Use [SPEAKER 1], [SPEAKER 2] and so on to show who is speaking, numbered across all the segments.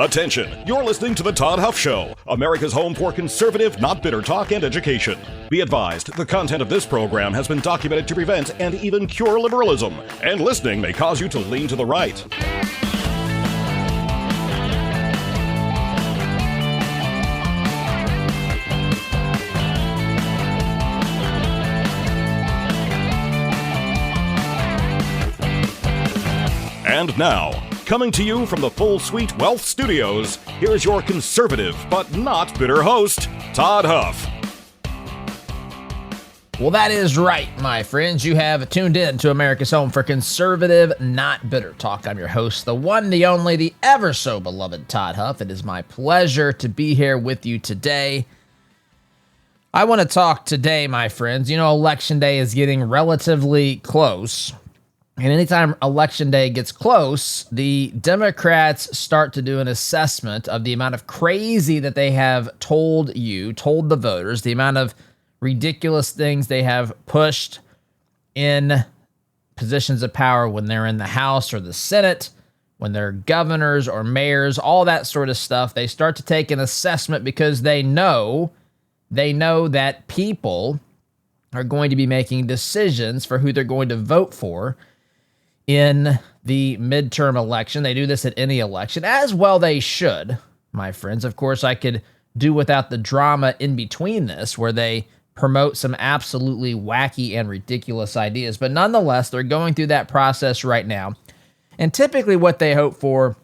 [SPEAKER 1] Attention, you're listening to The Todd Huff Show, America's home for conservative, not bitter talk and education. Be advised, the content of this program has been documented to prevent and even cure liberalism, and listening may cause you to lean to the right. And now, coming to you from the Full Suite Wealth Studios, here's your conservative but not bitter host, Todd Huff.
[SPEAKER 2] Well, that is right, my friends. You have tuned in to America's home for conservative, not bitter talk. I'm your host, the one, the only, the ever so beloved Todd Huff. It is my pleasure to be here with you today. I want to talk today, my friends. You know, Election Day is getting relatively close. And anytime Election Day gets close, the Democrats start to do an assessment of the amount of crazy that they have told the voters, the amount of ridiculous things they have pushed in positions of power when they're in the House or the Senate, when they're governors or mayors, all that sort of stuff. They start to take an assessment because they know that people are going to be making decisions for who they're going to vote for in the midterm election. They do this at any election, as well they should, my friends. Of course, I could do without the drama in between this, where they promote some absolutely wacky and ridiculous ideas. But nonetheless, they're going through that process right now. And typically what they hope for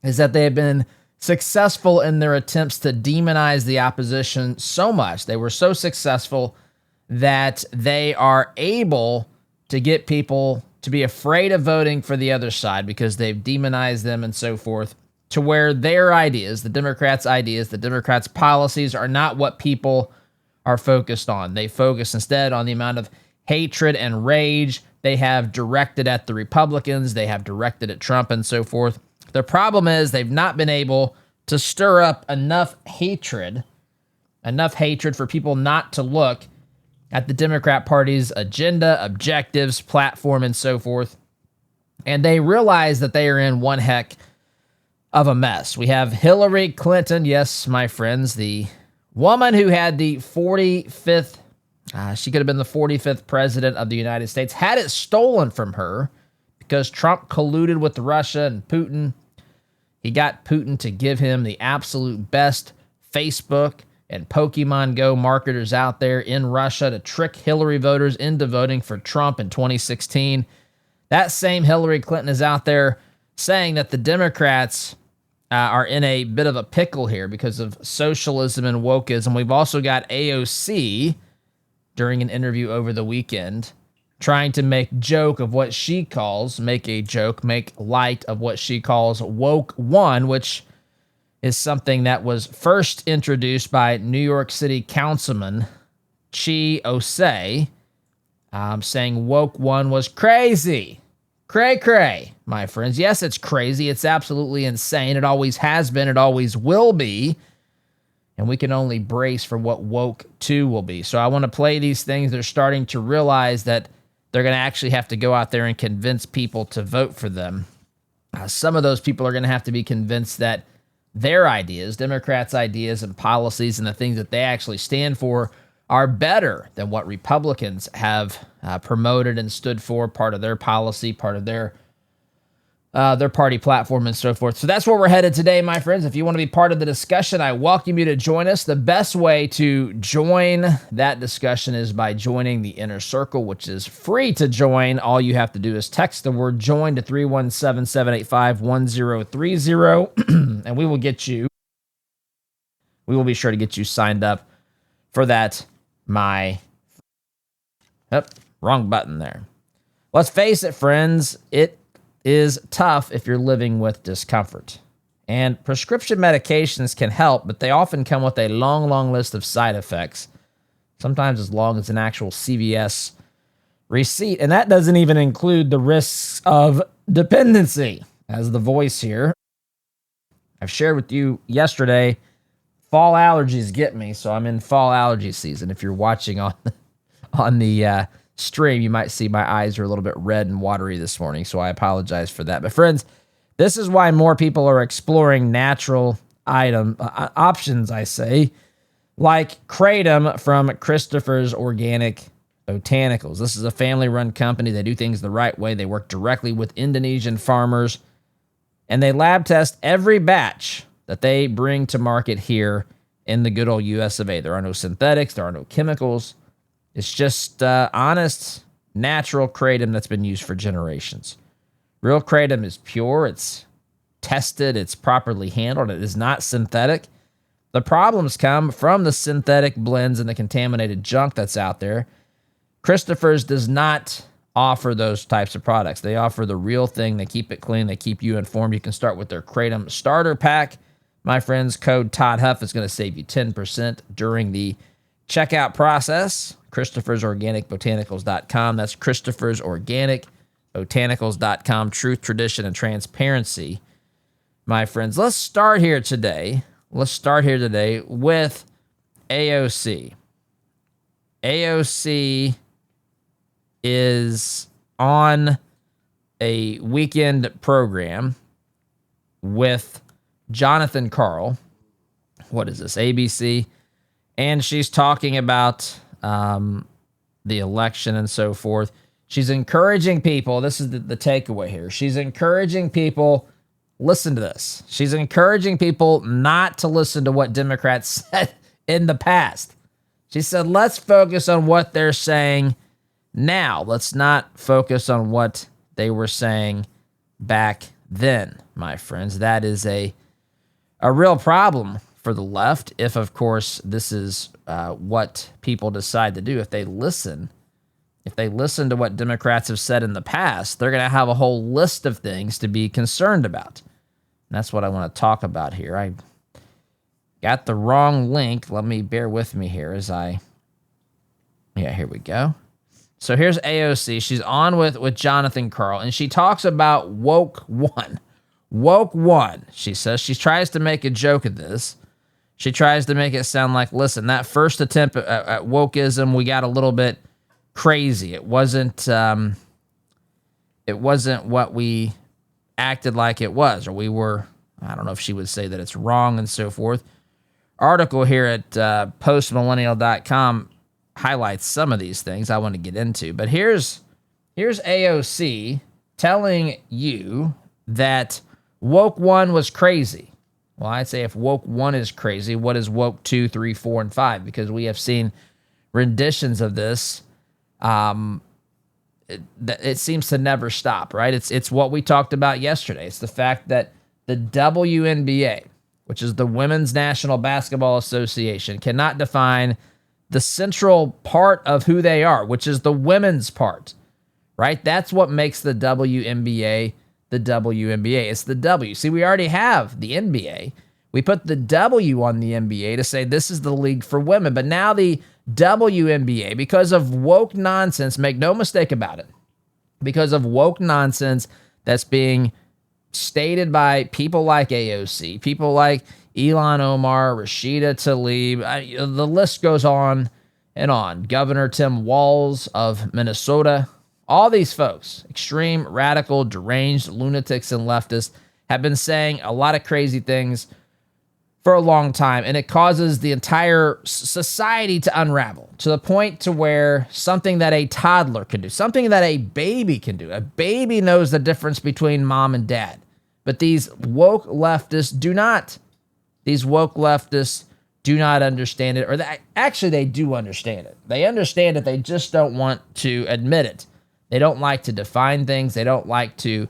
[SPEAKER 2] is that they have been successful in their attempts to demonize the opposition so much. They were so successful that they are able to get people to be afraid of voting for the other side because they've demonized them and so forth, to where their ideas, the Democrats' policies are not what people are focused on. They focus instead on the amount of hatred and rage they have directed at the Republicans, they have directed at Trump and so forth. The problem is they've not been able to stir up enough hatred for people not to look at the Democrat Party's agenda, objectives, platform, and so forth. And they realize that they are in one heck of a mess. We have Hillary Clinton, yes, my friends, the woman who had the 45th, she could have been the 45th president of the United States, had it stolen from her because Trump colluded with Russia and Putin. He got Putin to give him the absolute best Facebook and Pokemon Go marketers out there in Russia to trick Hillary voters into voting for Trump in 2016. That same Hillary Clinton is out there saying that the Democrats are in a bit of a pickle here because of socialism and wokeism. We've also got AOC during an interview over the weekend trying to make light of what she calls woke one, which is something that was first introduced by New York City Councilman AOC, saying woke one was crazy. Cray, my friends. Yes, it's crazy. It's absolutely insane. It always has been. It always will be. And we can only brace for what woke 2 will be. So I want to play these things. They're starting to realize that they're going to actually have to go out there and convince people to vote for them. Some of those people are going to have to be convinced that their ideas, Democrats' ideas and policies and the things that they actually stand for are better than what Republicans have promoted and stood for, part of their policy, part of their party platform and so forth. So that's where we're headed today, my friends. If you want to be part of the discussion, I welcome you to join us. The best way to join that discussion is by joining the Inner Circle, which is free to join. All you have to do is text the word join to 317-785-1030, and we will be sure to get you signed up for that. Wrong button there. Let's face it, friends, it is tough if you're living with discomfort. And prescription medications can help, but they often come with a long list of side effects, sometimes as long as an actual CVS receipt. And that doesn't even include the risks of dependency. As the voice here, I've shared with you yesterday, fall allergies get me, so I'm in fall allergy season. If you're watching on the stream, you might see my eyes are a little bit red and watery this morning, so I apologize for that. But friends, This is why more people are exploring natural options, I say, like Kratom from Christopher's Organic Botanicals. This is a family-run company. They do things the right way. They work directly with Indonesian farmers, and they lab test every batch that they bring to market here in the good old US of A. There are no synthetics. There are no chemicals. It's just honest, natural kratom that's been used for generations. Real kratom is pure. It's tested. It's properly handled. It is not synthetic. The problems come from the synthetic blends and the contaminated junk that's out there. Christopher's does not offer those types of products. They offer the real thing. They keep it clean. They keep you informed. You can start with their Kratom Starter Pack. My friends, code Todd Huff is going to save you 10% during the checkout process. Christopher'sOrganicBotanicals.com. That's Christopher'sOrganicBotanicals.com. Truth, tradition, and transparency. My friends, let's start here today with AOC. AOC is on a weekend program with Jonathan Karl. What is this? ABC. And she's talking about the election and so forth. She's encouraging people. This is the takeaway here. She's encouraging people. Listen to this. She's encouraging people not to listen to what Democrats said in the past. She said, let's focus on what they're saying now. Let's not focus on what they were saying back then, my friends. That is a real problem for the left if, of course, this is what people decide to do. If they listen to what Democrats have said in the past, they're going to have a whole list of things to be concerned about. And that's what I want to talk about here. I got the wrong link. Bear with me here here we go. So here's AOC. She's on with Jonathan Karl, and she talks about woke one. Woke one, she says. She tries to make a joke of this. She tries to make it sound like, listen, that first attempt at wokeism, we got a little bit crazy. It wasn't what we acted like it was, or we were, I don't know if she would say that it's wrong and so forth. Article here at postmillennial.com highlights some of these things I want to get into. But here's AOC telling you that woke one was crazy. Well, I'd say if woke one is crazy, what is woke 2, 3, 4, and 5? Because we have seen renditions of this. It seems to never stop, right? It's what we talked about yesterday. It's the fact that the WNBA, which is the Women's National Basketball Association, cannot define the central part of who they are, which is the women's part, right? That's what makes the WNBA the WNBA. It's the W. See, we already have the NBA. We put the W on the NBA to say this is the league for women, but now the WNBA, because of woke nonsense, make no mistake about it, because of woke nonsense that's being stated by people like AOC, people like Ilhan Omar, Rashida Tlaib, the list goes on and on. Governor Tim Walz of Minnesota, all these folks, extreme, radical, deranged, lunatics, and leftists, have been saying a lot of crazy things for a long time, and it causes the entire society to unravel to the point to where something that a toddler can do, something that a baby can do. A baby knows the difference between mom and dad, but these woke leftists do not. These woke leftists do not understand it, or they do understand it. They understand it, they just don't want to admit it. They don't like to define things. They don't like to,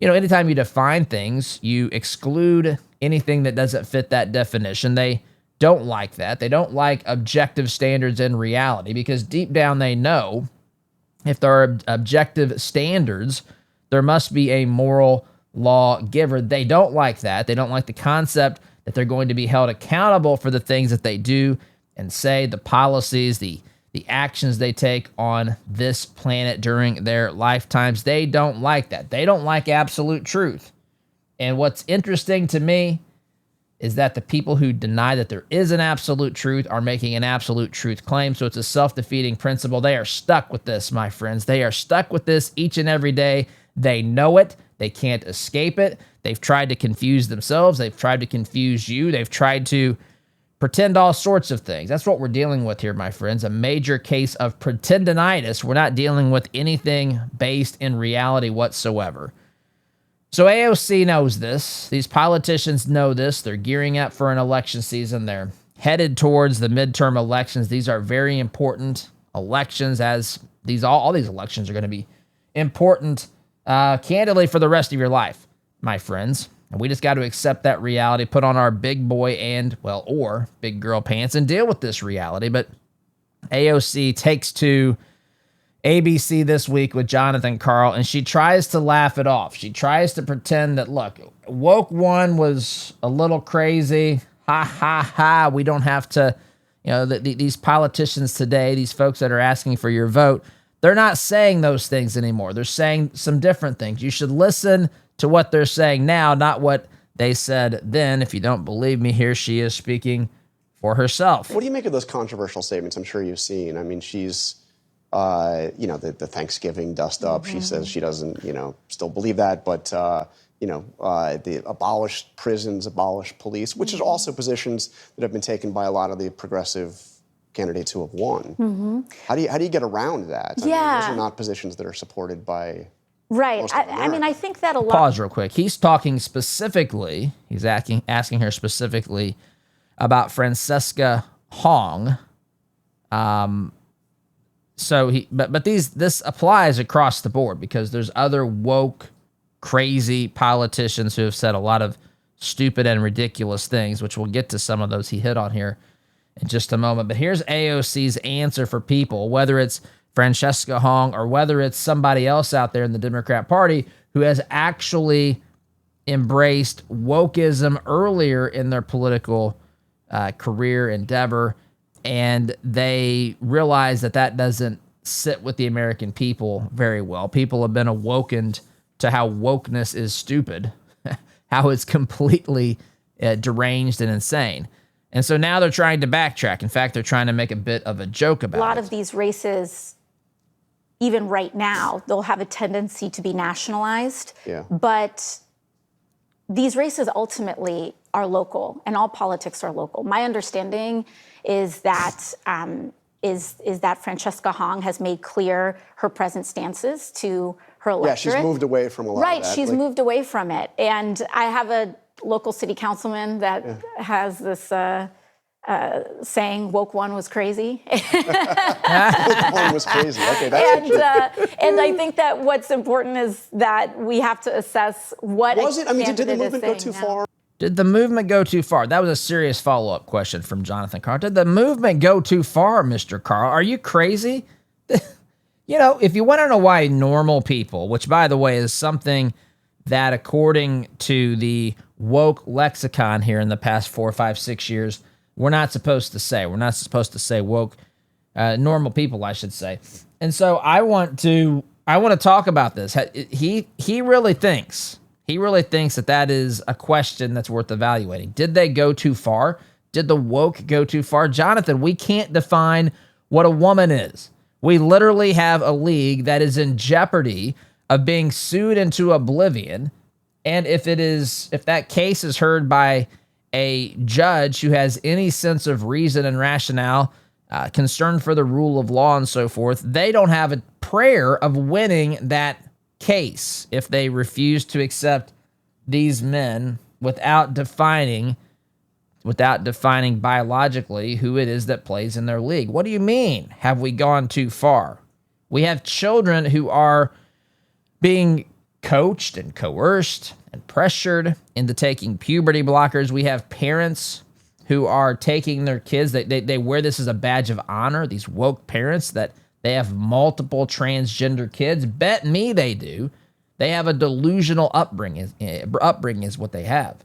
[SPEAKER 2] anytime you define things, you exclude anything that doesn't fit that definition. They don't like that. They don't like objective standards in reality, because deep down they know if there are objective standards, there must be a moral lawgiver. They don't like that. They don't like the concept that they're going to be held accountable for the things that they do and say, the policies, the actions they take on this planet during their lifetimes. They don't like that. They don't like absolute truth. And what's interesting to me is that the people who deny that there is an absolute truth are making an absolute truth claim. So it's a self-defeating principle. They are stuck with this, my friends. They are stuck with this each and every day. They know it. They can't escape it. They've tried to confuse themselves. They've tried to confuse you. They've tried to pretend all sorts of things. That's what we're dealing with here, my friends. A major case of pretendinitis. We're not dealing with anything based in reality whatsoever. So AOC knows this. These politicians know this. They're gearing up for an election season. They're headed towards the midterm elections. These are very important elections, as all these elections are going to be important, candidly, for the rest of your life, my friends. And we just got to accept that reality, put on our big boy or big girl pants and deal with this reality. But AOC takes to ABC this week with Jonathan Karl, and she tries to laugh it off. She tries to pretend that, look, woke one was a little crazy. Ha, ha, ha. We don't have to, these politicians today, these folks that are asking for your vote, they're not saying those things anymore. They're saying some different things. You should listen to what they're saying now, not what they said then. If you don't believe me, here she is speaking for herself.
[SPEAKER 3] What do you make of those controversial statements? I'm sure you've seen. I mean, she's, the Thanksgiving dust up. She says she doesn't, still believe that, but, the abolished prisons, abolished police, which is also positions that have been taken by a lot of the progressive candidates who have won. How do you get around that? I mean, those are not positions that are supported by.
[SPEAKER 4] Right. I mean, I think that a lot.
[SPEAKER 2] Pause real quick. He's talking specifically, he's asking her specifically about Francesca Hong. This applies across the board because there's other woke, crazy politicians who have said a lot of stupid and ridiculous things, which we'll get to some of those he hit on here in just a moment. But here's AOC's answer for people, whether it's Francesca Hong or whether it's somebody else out there in the Democrat Party who has actually embraced wokeism earlier in their political career endeavor, and they realize that doesn't sit with the American people very well. People have been awokened to how wokeness is stupid, how it's completely deranged and insane. And so now they're trying to backtrack. In fact, they're trying to make a bit of a joke about it.
[SPEAKER 4] A lot of these races, even right now, they'll have a tendency to be nationalized. Yeah. But these races ultimately are local, and all politics are local. My understanding is that that Francesca Hong has made clear her present stances to her electorate.
[SPEAKER 3] Yeah, she's moved away from a lot of that.
[SPEAKER 4] Right, she's moved away from it. And I have a local city councilman that has this saying, woke one was crazy.
[SPEAKER 3] Woke one was crazy. Okay, that's
[SPEAKER 4] and I think that what's important is that we have to assess what
[SPEAKER 3] was it? I mean, did the movement go too far?
[SPEAKER 2] Did the movement go too far? That was a serious follow-up question from Jonathan Karl. Did the movement go too far, Mr. Karl? Are you crazy? If you want to know why normal people, which, by the way, is something that, according to the woke lexicon here in the past 4, 5, 6 years, we're not supposed to say. We're not supposed to say woke, normal people, I should say. And so I want to talk about this. He really thinks that is a question that's worth evaluating. Did they go too far? Did the woke go too far? Jonathan, we can't define what a woman is. We literally have a league that is in jeopardy of being sued into oblivion. And if that case is heard by a judge who has any sense of reason and rationale, concern for the rule of law and so forth, they don't have a prayer of winning that case if they refuse to accept these men without defining biologically who it is that plays in their league. What do you mean? Have we gone too far? We have children who are being coached and coerced and pressured into taking puberty blockers. We have parents who are taking their kids. They wear this as a badge of honor, these woke parents, that they have multiple transgender kids. Bet me they do. They have a delusional upbringing is what they have.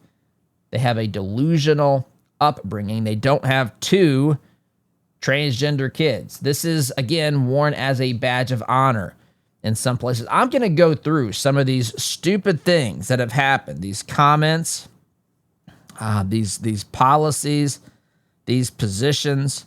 [SPEAKER 2] They have a delusional upbringing. They don't have 2 transgender kids. This is, again, worn as a badge of honor in some places. I'm going to go through some of these stupid things that have happened, these comments, these policies, these positions.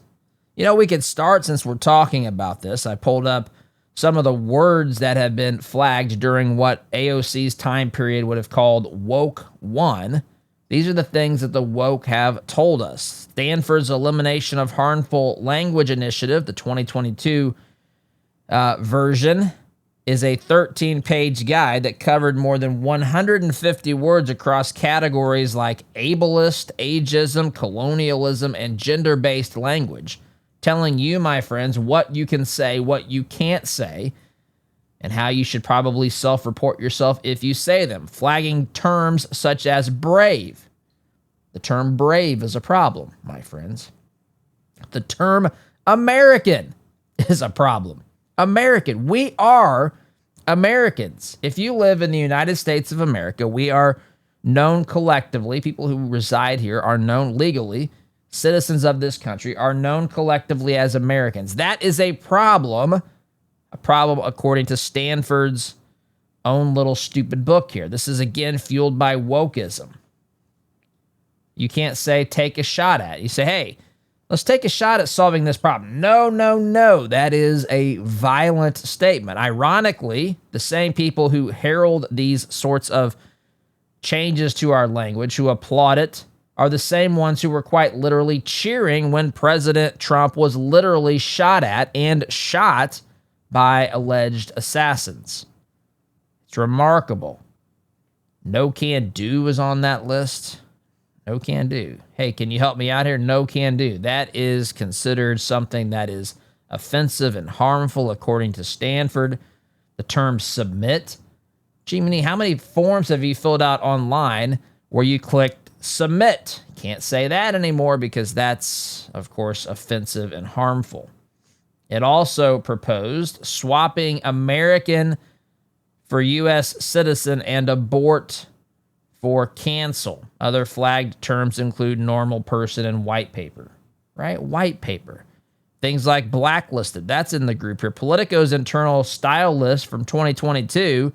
[SPEAKER 2] We could start, since we're talking about this. I pulled up some of the words that have been flagged during what AOC's time period would have called woke one. These are the things that the woke have told us. Stanford's Elimination of Harmful Language Initiative, the 2022 version, is a 13-page guide that covered more than 150 words across categories like ableist, ageism, colonialism, and gender-based language, telling you, my friends, what you can say, what you can't say, and how you should probably self-report yourself if you say them, flagging terms such as brave. The term brave is a problem, my friends. The term American is a problem. American. We are Americans. If you live in the United States of America, we are known collectively, people who reside here are known legally, citizens of this country are known collectively as Americans. That is a problem according to Stanford's own little stupid book here. This is, again, fueled by wokeism. You can't say, take a shot at it. You say, hey, let's take a shot at solving this problem. No, no, no. That is a violent statement. Ironically, the same people who herald these sorts of changes to our language, who applaud it, are the same ones who were quite literally cheering when President Trump was literally shot at and shot by alleged assassins. It's remarkable. No can do is on that list. No can do. Hey, can you help me out here? No can do. That is considered something that is offensive and harmful according to Stanford. The term submit. Jiminy, how many forms have you filled out online where you clicked submit? Can't say that anymore because that's, of course, offensive and harmful. It also proposed swapping American for U.S. citizen and abort for cancel. Other flagged terms include normal person and white paper, right? White paper. Things like blacklisted, that's in the group here. Politico's internal style list from 2022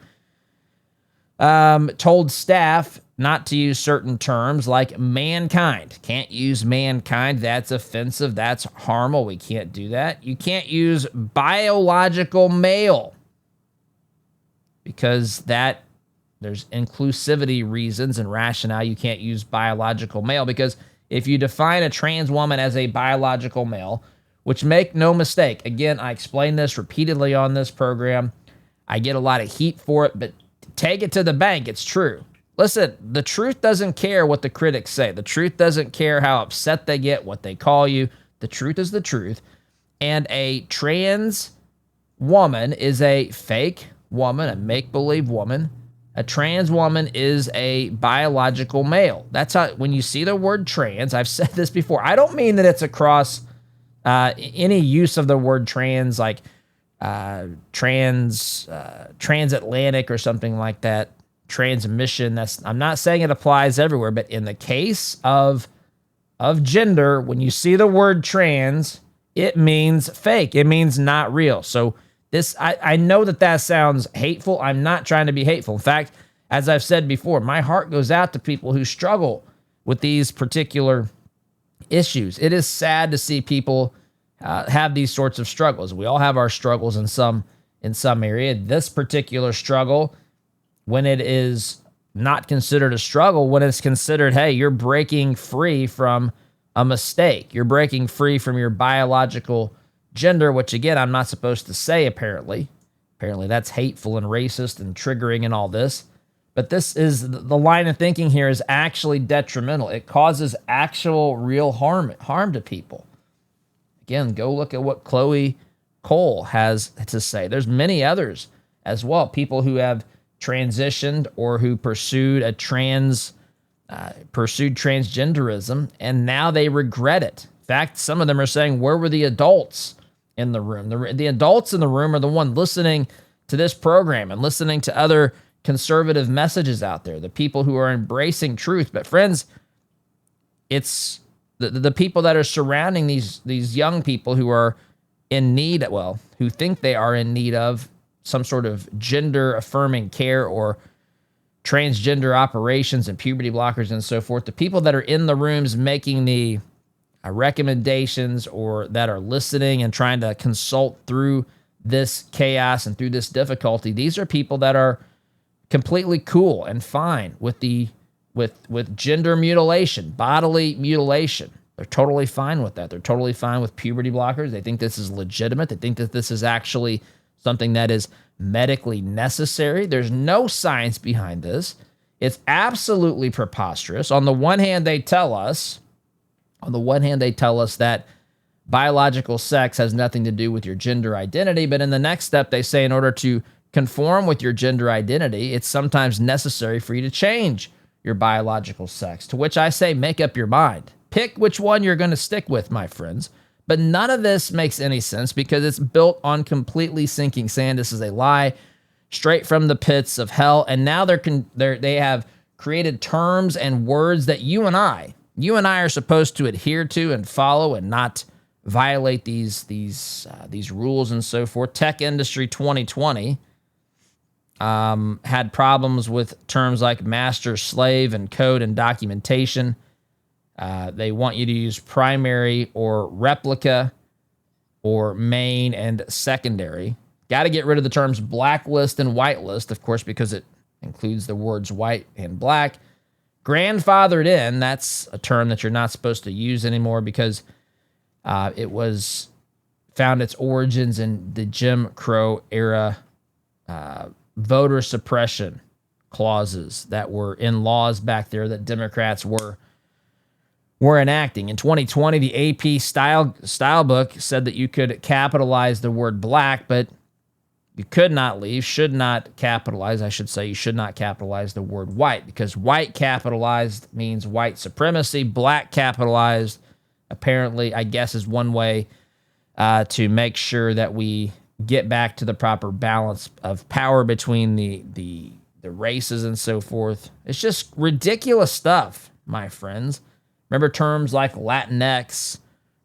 [SPEAKER 2] told staff not to use certain terms like mankind. Can't use mankind. That's offensive. That's harmful. We can't do that. You can't use biological male because there's inclusivity reasons and rationale. You can't use biological male because if you define a trans woman as a biological male, which, make no mistake, again, I explained this repeatedly on this program. I get a lot of heat for it, but take it to the bank. It's true. Listen, the truth doesn't care what the critics say. The truth doesn't care how upset they get, what they call you. The truth is the truth. And a trans woman is a fake woman, a make-believe woman. A trans woman is a biological male. That's how, when you see the word trans, I've said this before. I don't mean that it's across any use of the word trans, like transatlantic or something like that. Transmission. I'm not saying it applies everywhere, but in the case of gender, when you see the word trans, it means fake. It means not real. So I know that sounds hateful. I'm not trying to be hateful. In fact, as I've said before, my heart goes out to people who struggle with these particular issues. It is sad to see people have these sorts of struggles. We all have our struggles in some area. This particular struggle, when it is not considered a struggle, when it's considered, hey, you're breaking free from a mistake. You're breaking free from your biological gender, which, again, I'm not supposed to say, apparently. Apparently that's hateful and racist and triggering and all this. But this is, the line of thinking here is actually detrimental. It causes actual real harm to people. Again, go look at what Chloe Cole has to say. There's many others as well. People who have transitioned or who pursued transgenderism, and now they regret it. In fact, some of them are saying, where were the adults in the room? The adults in the room are the one listening to this program and listening to other conservative messages out there, the people who are embracing truth. But friends, it's the people that are surrounding these young people who are in need, who think they are in need of some sort of gender-affirming care or transgender operations and puberty blockers and so forth. The people that are in the rooms making the recommendations or that are listening and trying to consult through this chaos and through this difficulty, these are people that are completely cool and fine with with gender mutilation, bodily mutilation. They're totally fine with that. They're totally fine with puberty blockers. They think this is legitimate. They think that this is actually something that is medically necessary. There's no science behind this. It's absolutely preposterous. On the one hand, they tell us that biological sex has nothing to do with your gender identity, but in the next step, they say in order to conform with your gender identity, it's sometimes necessary for you to change your biological sex, to which I say, make up your mind. Pick which one you're going to stick with, my friends. But none of this makes any sense because it's built on completely sinking sand. This is a lie straight from the pits of hell. And now they have created terms and words that you and I are supposed to adhere to and follow and not violate these rules and so forth. Tech Industry 2020 had problems with terms like master, slave, and code and documentation. They want you to use primary or replica or main and secondary. Got to get rid of the terms blacklist and whitelist, of course, because it includes the words white and black. Grandfathered in, that's a term that you're not supposed to use anymore because it was found its origins in the Jim Crow era voter suppression clauses that were in laws back there that Democrats were enacting. In 2020, the AP style book said that you could capitalize the word black, but you should not capitalize the word white, because white capitalized means white supremacy. Black capitalized, apparently, I guess, is one way to make sure that we get back to the proper balance of power between the races and so forth. It's just ridiculous stuff, my friends. Remember terms like Latinx,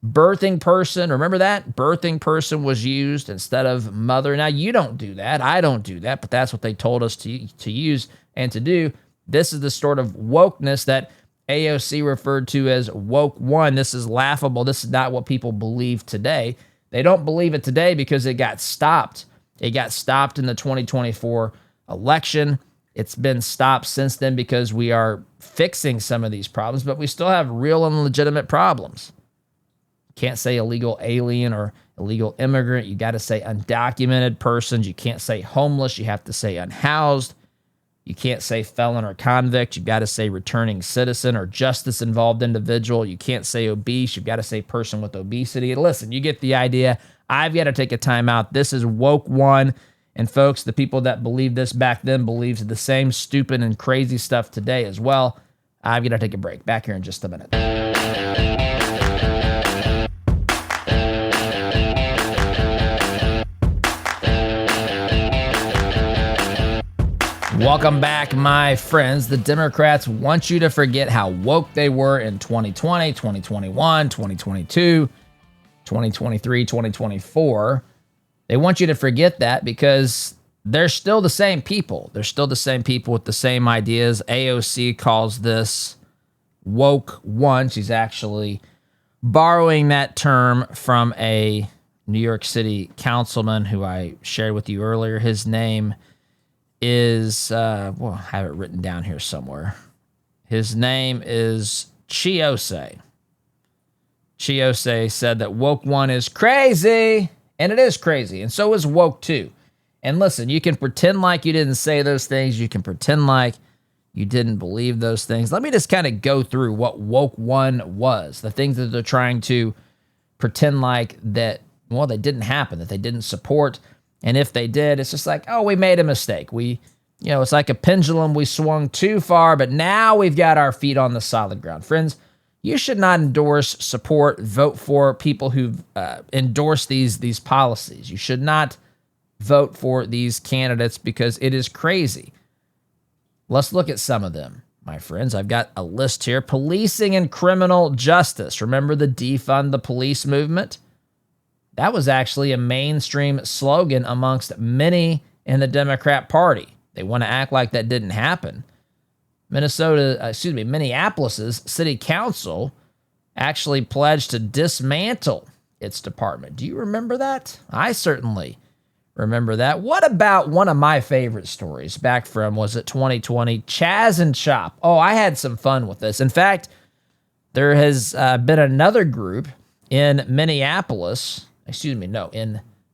[SPEAKER 2] birthing person. Remember that? Birthing person was used instead of mother. Now, you don't do that. I don't do that, but that's what they told us to use and to do. This is the sort of wokeness that AOC referred to as woke one. This is laughable. This is not what people believe today. They don't believe it today because it got stopped. It got stopped in the 2024 election. It's been stopped since then because we are fixing some of these problems, but we still have real and legitimate problems. You can't say illegal alien or illegal immigrant. You got to say undocumented persons. You can't say homeless. You have to say unhoused. You can't say felon or convict. You've got to say returning citizen or justice-involved individual. You can't say obese. You've got to say person with obesity. Listen, you get the idea. I've got to take a time out. This is woke one. And folks, the people that believed this back then believes the same stupid and crazy stuff today as well. I've got to take a break. Back here in just a minute. Welcome back, my friends. The Democrats want you to forget how woke they were in 2020, 2021, 2022, 2023, 2024. They want you to forget that because they're still the same people. They're still the same people with the same ideas. AOC calls this woke one. She's actually borrowing that term from a New York City councilman who I shared with you earlier. His name is, I have it written down here somewhere. His name is Chiose. Chiose said that woke one is crazy. And it is crazy. And so is woke two. And listen, you can pretend like you didn't say those things. You can pretend like you didn't believe those things. Let me just kind of go through what woke one was. The things that they're trying to pretend like that, well, they didn't happen, that they didn't support. And if they did, it's just like, oh, we made a mistake. It's like a pendulum. We swung too far, but now we've got our feet on the solid ground. Friends, you should not endorse, support, vote for people who endorse these policies. You should not vote for these candidates because it is crazy. Let's look at some of them, my friends. I've got a list here. Policing and criminal justice. Remember the defund the police movement? That was actually a mainstream slogan amongst many in the Democrat Party. They want to act like that didn't happen. Minneapolis's city council actually pledged to dismantle its department. Do you remember that? I certainly Remember that? What about one of my favorite stories back from, was it 2020? Chaz and Chop. Oh, I had some fun with this. In fact, there has been another group in in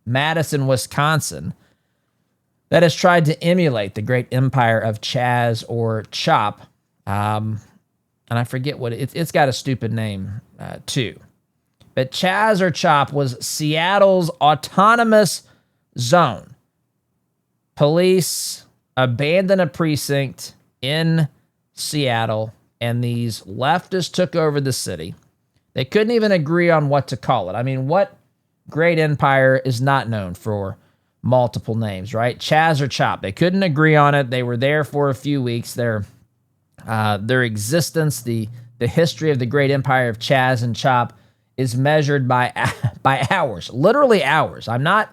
[SPEAKER 2] Madison, Wisconsin, that has tried to emulate the great empire of Chaz or Chop. And I forget what it's got a stupid name too. But Chaz or Chop was Seattle's autonomous zone. Police abandoned a precinct in Seattle, and these leftists took over the city. They couldn't even agree on what to call it. I mean, what great empire is not known for multiple names, right? Chaz or Chop. They couldn't agree on it. They were there for a few weeks. Their existence, the history of the great empire of Chaz and Chop is measured by hours, literally hours. I'm not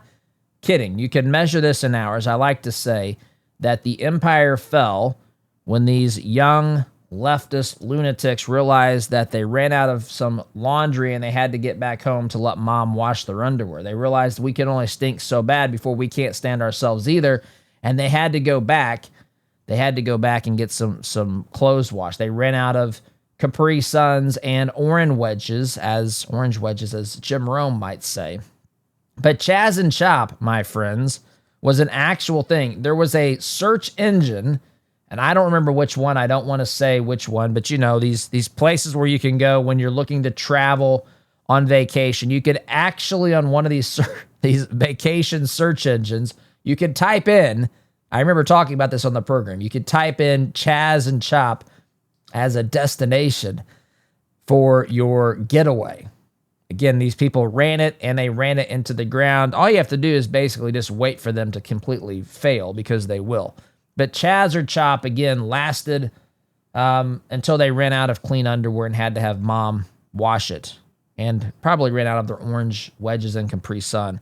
[SPEAKER 2] kidding. You can measure this in hours. I like to say that the empire fell when these young leftist lunatics realized that they ran out of some laundry and they had to get back home to let mom wash their underwear. They realized we can only stink so bad before we can't stand ourselves either, and they had to go back. They had to go back and get some clothes washed. They ran out of Capri Suns and orange wedges, as Jim Rome might say. But Chaz and Chop, my friends, was an actual thing. There was a search engine, and I don't remember which one. I don't want to say which one, but you know, these places where you can go when you're looking to travel on vacation. You could actually, on one of these vacation search engines, you could type in, I remember talking about this on the program, you could type in Chaz and Chop as a destination for your getaway. Again, these people ran it, and they ran it into the ground. All you have to do is basically just wait for them to completely fail, because they will. But Chaz or Chop, again, lasted until they ran out of clean underwear and had to have mom wash it, and probably ran out of their orange wedges and Capri Sun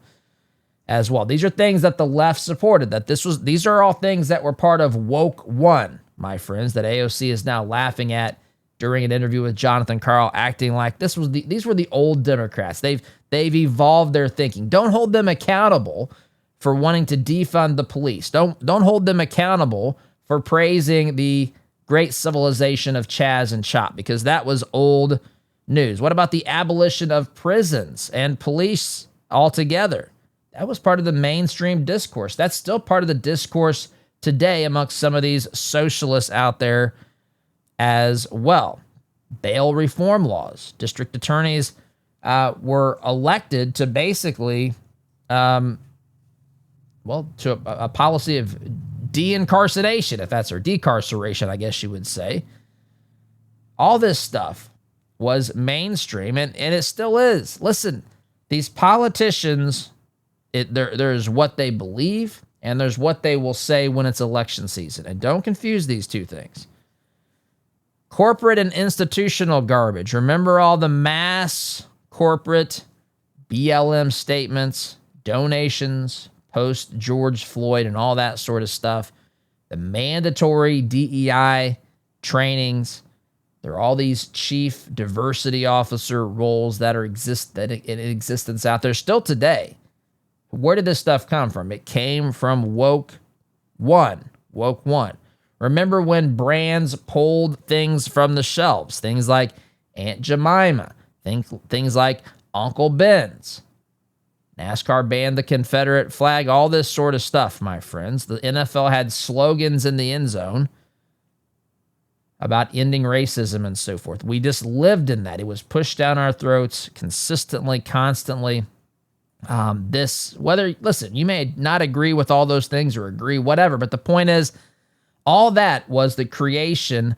[SPEAKER 2] as well. These are things that the left supported. These are all things that were part of Woke One, my friends, that AOC is now laughing at during an interview with Jonathan Karl, acting like these were the old Democrats. They've evolved their thinking. Don't hold them accountable for wanting to defund the police. Don't hold them accountable for praising the great civilization of Chaz and Chop, because that was old news. What about the abolition of prisons and police altogether? That was part of the mainstream discourse. That's still part of the discourse today amongst some of these socialists out there as well. Bail reform laws. District attorneys were elected to basically, to a policy of de-incarceration, if that's, or decarceration, I guess you would say. All this stuff was mainstream, and it still is. Listen, these politicians, there's what they believe, and there's what they will say when it's election season. And don't confuse these two things. Corporate and institutional garbage. Remember all the mass corporate BLM statements, donations, post George Floyd, and all that sort of stuff. The mandatory DEI trainings. There are all these chief diversity officer roles that are in existence out there still today. Where did this stuff come from? It came from Woke One. Woke One. Remember when brands pulled things from the shelves? Things like Aunt Jemima. Things like Uncle Ben's. NASCAR banned the Confederate flag. All this sort of stuff, my friends. The NFL had slogans in the end zone about ending racism and so forth. We just lived in that. It was pushed down our throats consistently, constantly. Listen, you may not agree with all those things or agree, whatever, but the point is, all that was the creation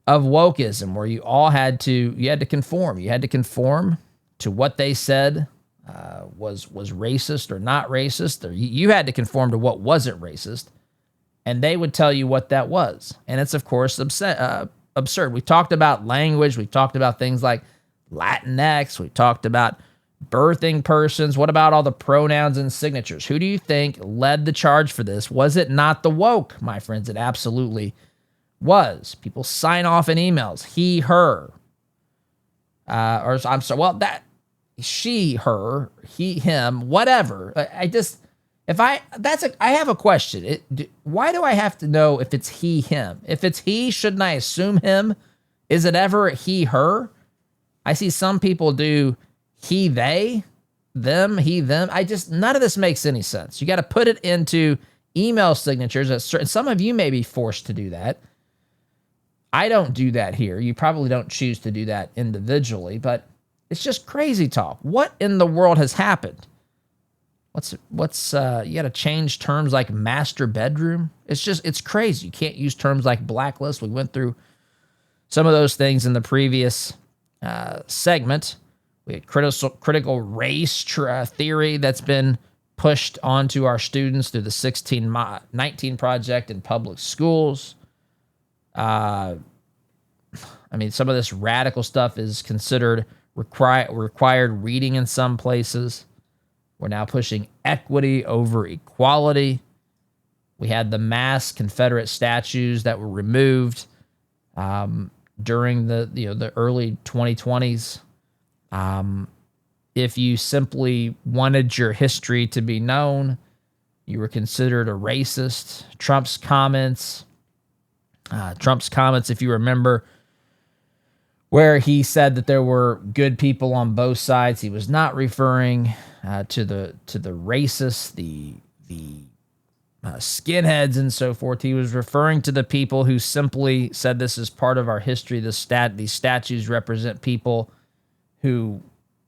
[SPEAKER 2] of wokeism, where you had to conform. You had to conform to what they said was racist or not racist, or you had to conform to what wasn't racist, and they would tell you what that was. And it's, of course, absurd. We talked about language. We talked about things like Latinx. We talked about birthing persons. What about all the pronouns and signatures? Who do you think led the charge for this? Was it not the woke, my friends? It absolutely was. People sign off in emails. He, her. She, her, he, him, whatever. I have a question. Why do I have to know if it's he, him? If it's he, shouldn't I assume him? Is it ever he, her? I see some people do he, they, them, he, them. None of this makes any sense. You got to put it into email signatures. Some of you may be forced to do that. I don't do that here. You probably don't choose to do that individually, but it's just crazy talk. What in the world has happened? You got to change terms like master bedroom. It's crazy. You can't use terms like blacklist. We went through some of those things in the previous segment. We had critical race theory that's been pushed onto our students through the 1619 project in public schools. Some of this radical stuff is considered required reading in some places. We're now pushing equity over equality. We had the mass Confederate statues that were removed during the early 2020s. If you simply wanted your history to be known, you were considered a racist. Trump's comments, if you remember, where he said that there were good people on both sides. He was not referring to the racists, the skinheads, and so forth. He was referring to the people who simply said this is part of our history. These statues represent people who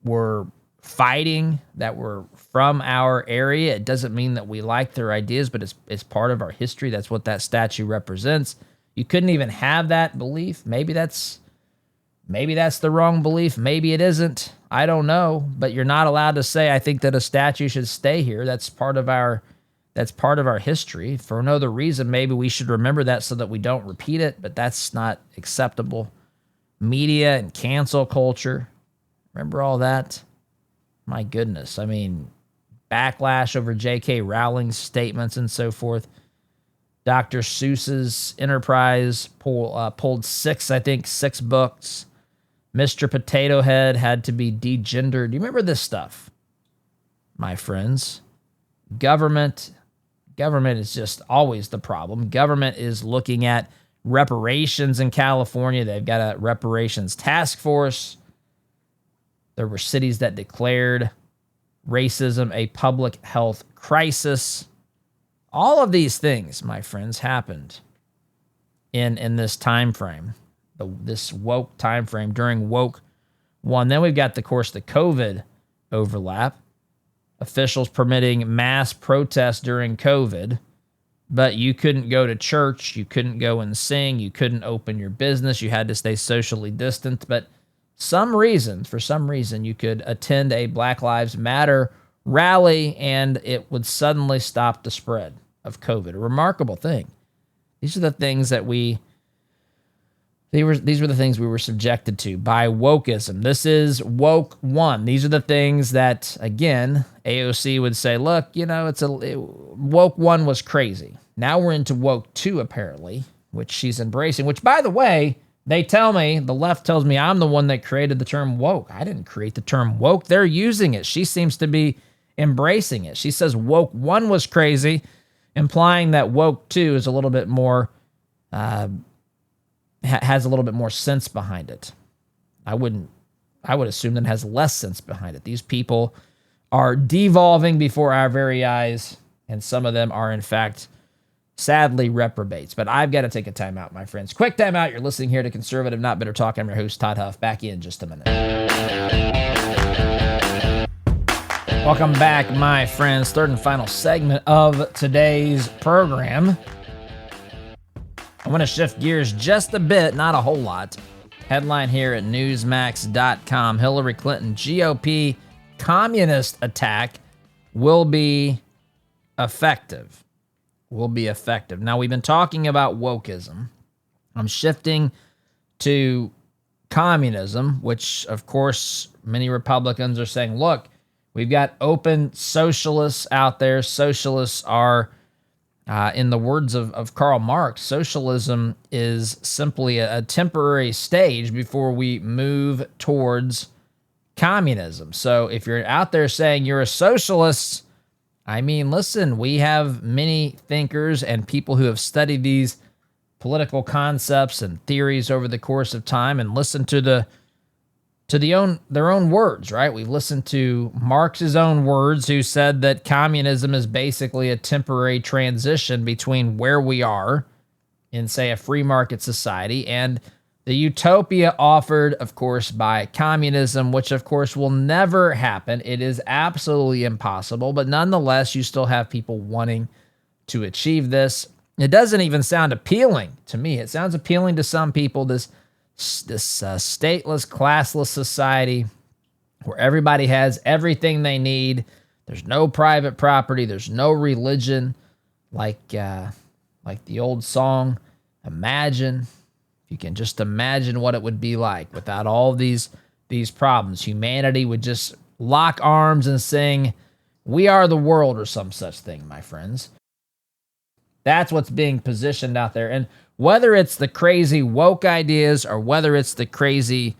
[SPEAKER 2] were fighting, that were from our area. It doesn't mean that we like their ideas, but it's part of our history. That's what that statue represents. You couldn't even have that belief. Maybe that's the wrong belief. Maybe it isn't. I don't know. But you're not allowed to say, I think that a statue should stay here. That's part of our history. For no other reason, maybe we should remember that so that we don't repeat it, but that's not acceptable. Media and cancel culture. Remember all that? My goodness. Backlash over J.K. Rowling's statements and so forth. Dr. Seuss's enterprise pulled six books. Mr. Potato Head had to be degendered. Do you remember this stuff, my friends? Government is just always the problem. Government is looking at reparations in California. They've got a reparations task force. There were cities that declared racism a public health crisis. All of these things, my friends, happened in this time frame, this woke time frame during woke one. Then we've got, of course, the COVID overlap. Officials permitting mass protests during COVID, but you couldn't go to church, you couldn't go and sing, you couldn't open your business, you had to stay socially distant. But for some reason, you could attend a Black Lives Matter rally and it would suddenly stop the spread of COVID. A remarkable thing. These are the things that these were the things we were subjected to by wokeism. This is woke one. These are the things that, again, AOC would say, look, woke one was crazy. Now we're into woke two, apparently, which she's embracing, which, by the way, the left tells me I'm the one that created the term woke. I didn't create the term woke. They're using it. She seems to be embracing it. She says woke one was crazy, implying that woke two is a little bit more, has a little bit more sense behind it. I would assume that it has less sense behind it. These people are devolving before our very eyes, and some of them are, in fact, sadly, reprobates. But I've got to take a time out, my friends. Quick time out. You're listening here to Conservative Not Bitter Talk. I'm your host, Todd Huff. Back in just a minute. Welcome back, my friends. Third and final segment of today's program. I want to shift gears just a bit, not a whole lot. Headline here at Newsmax.com. Hillary Clinton GOP communist attack will be effective. Now, we've been talking about wokeism. I'm shifting to communism, which, of course, many Republicans are saying, look, we've got open socialists out there. Socialists are, in the words of Karl Marx, socialism is simply a temporary stage before we move towards communism. So if you're out there saying you're a socialist, I mean, listen, we have many thinkers and people who have studied these political concepts and theories over the course of time and listened to their own words, right? We've listened to Marx's own words, who said that communism is basically a temporary transition between where we are in, say, a free market society and the utopia offered, of course, by communism, which, of course, will never happen. It is absolutely impossible, but nonetheless, you still have people wanting to achieve this. It doesn't even sound appealing to me. It sounds appealing to some people, this stateless, classless society where everybody has everything they need. There's no private property. There's no religion. Like the old song, Imagine. You can just imagine what it would be like without all these problems. Humanity would just lock arms and sing, "We are the world," or some such thing, my friends. That's what's being positioned out there. And whether it's the crazy woke ideas or whether it's the crazy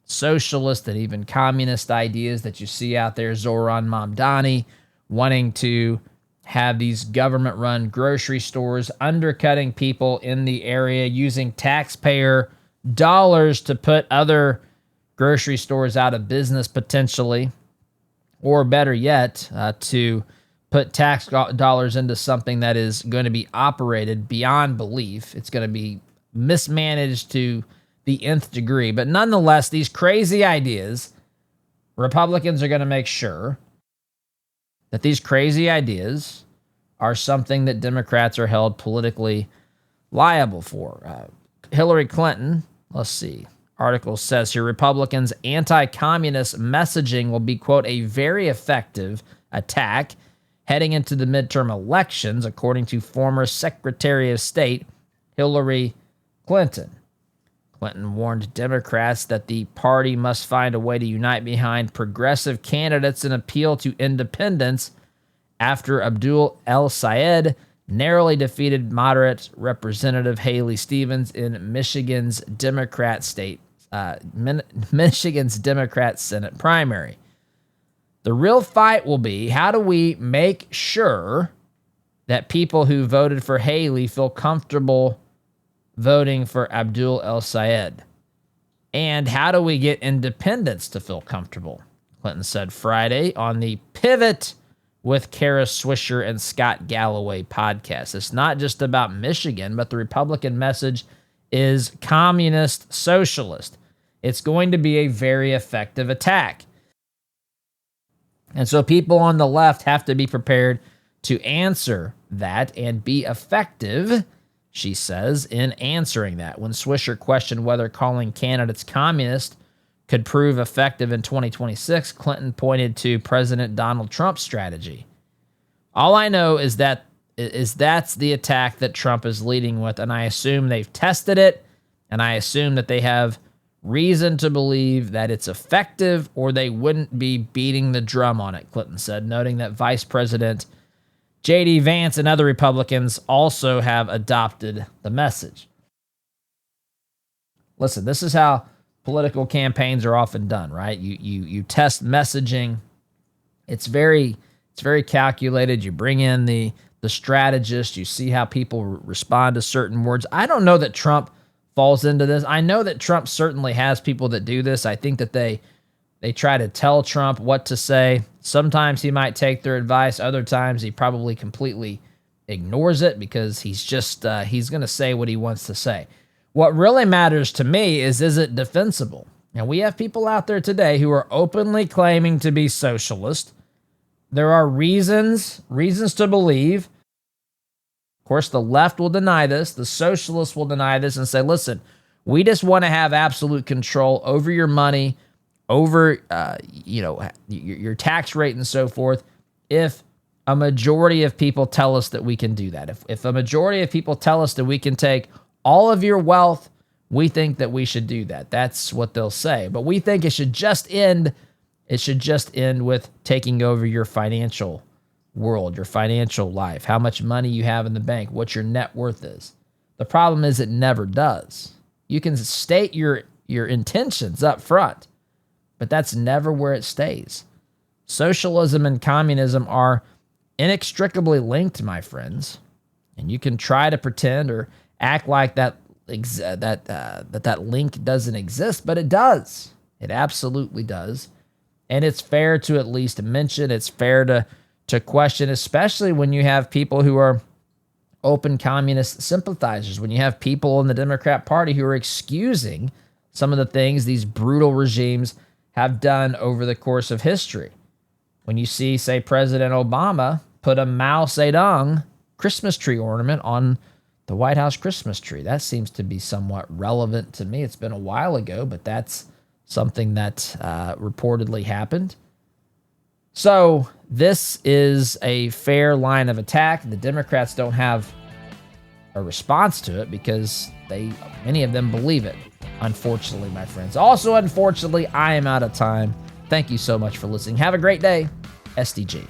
[SPEAKER 2] socialist and even communist ideas that you see out there, Zoran Mamdani wanting to have these government-run grocery stores undercutting people in the area, using taxpayer dollars to put other grocery stores out of business potentially, or better yet, to put tax dollars into something that is going to be operated beyond belief. It's going to be mismanaged to the nth degree. But nonetheless, these crazy ideas, Republicans are going to make sure that these crazy ideas are something that Democrats are held politically liable for. Hillary Clinton, let's see, article says here, Republicans' anti-communist messaging will be, quote, a very effective attack heading into the midterm elections, according to former Secretary of State Hillary Clinton. Clinton warned Democrats that the party must find a way to unite behind progressive candidates and appeal to independents after Abdul El-Sayed narrowly defeated moderate Representative Haley Stevens in Michigan's Democrat Senate primary. The real fight will be, how do we make sure that people who voted for Haley feel comfortable voting for Abdul El-Sayed? And how do we get independents to feel comfortable? Clinton said Friday on the Pivot with Kara Swisher and Scott Galloway podcast. It's not just about Michigan, but the Republican message is communist socialist. It's going to be a very effective attack. And so people on the left have to be prepared to answer that and be effective, she says, in answering that. When Swisher questioned whether calling candidates communist could prove effective in 2026, Clinton pointed to President Donald Trump's strategy. All I know is that's the attack that Trump is leading with, and I assume they've tested it, and I assume that they have reason to believe that it's effective, or they wouldn't be beating the drum on it, Clinton said, noting that Vice President J.D. Vance and other Republicans also have adopted the message. Listen, this is how political campaigns are often done, right? You test messaging. It's very calculated. You bring in the strategist. You see how people respond to certain words. I don't know that Trump falls into this. I know that Trump certainly has people that do this. I think that they try to tell Trump what to say. Sometimes he might take their advice. Other times he probably completely ignores it because he's just he's going to say what he wants to say. What really matters to me is it defensible? And we have people out there today who are openly claiming to be socialist. There are reasons to believe. Of course, the left will deny this. The socialists will deny this and say, listen, we just want to have absolute control over your money, over your tax rate and so forth. If a majority of people tell us that we can do that, if a majority of people tell us that we can take all of your wealth, we think that we should do that. That's what they'll say. But we think it should just end. It should just end with taking over your financial world, your financial life, how much money you have in the bank, what your net worth is. The problem is it never does. You can state your intentions up front, but that's never where it stays. Socialism and communism are inextricably linked, my friends. And you can try to pretend or act like that link doesn't exist, but it does. It absolutely does. And it's fair to at least mention, it's fair to question, especially when you have people who are open communist sympathizers, when you have people in the Democrat Party who are excusing some of the things these brutal regimes have done over the course of history. When you see, say, President Obama put a Mao Zedong Christmas tree ornament on the White House Christmas tree, that seems to be somewhat relevant to me. It's been a while ago, but that's something that reportedly happened. So this is a fair line of attack. The Democrats don't have a response to it because many of them believe it, unfortunately, my friends. Also, unfortunately, I am out of time. Thank you so much for listening. Have a great day. SDG.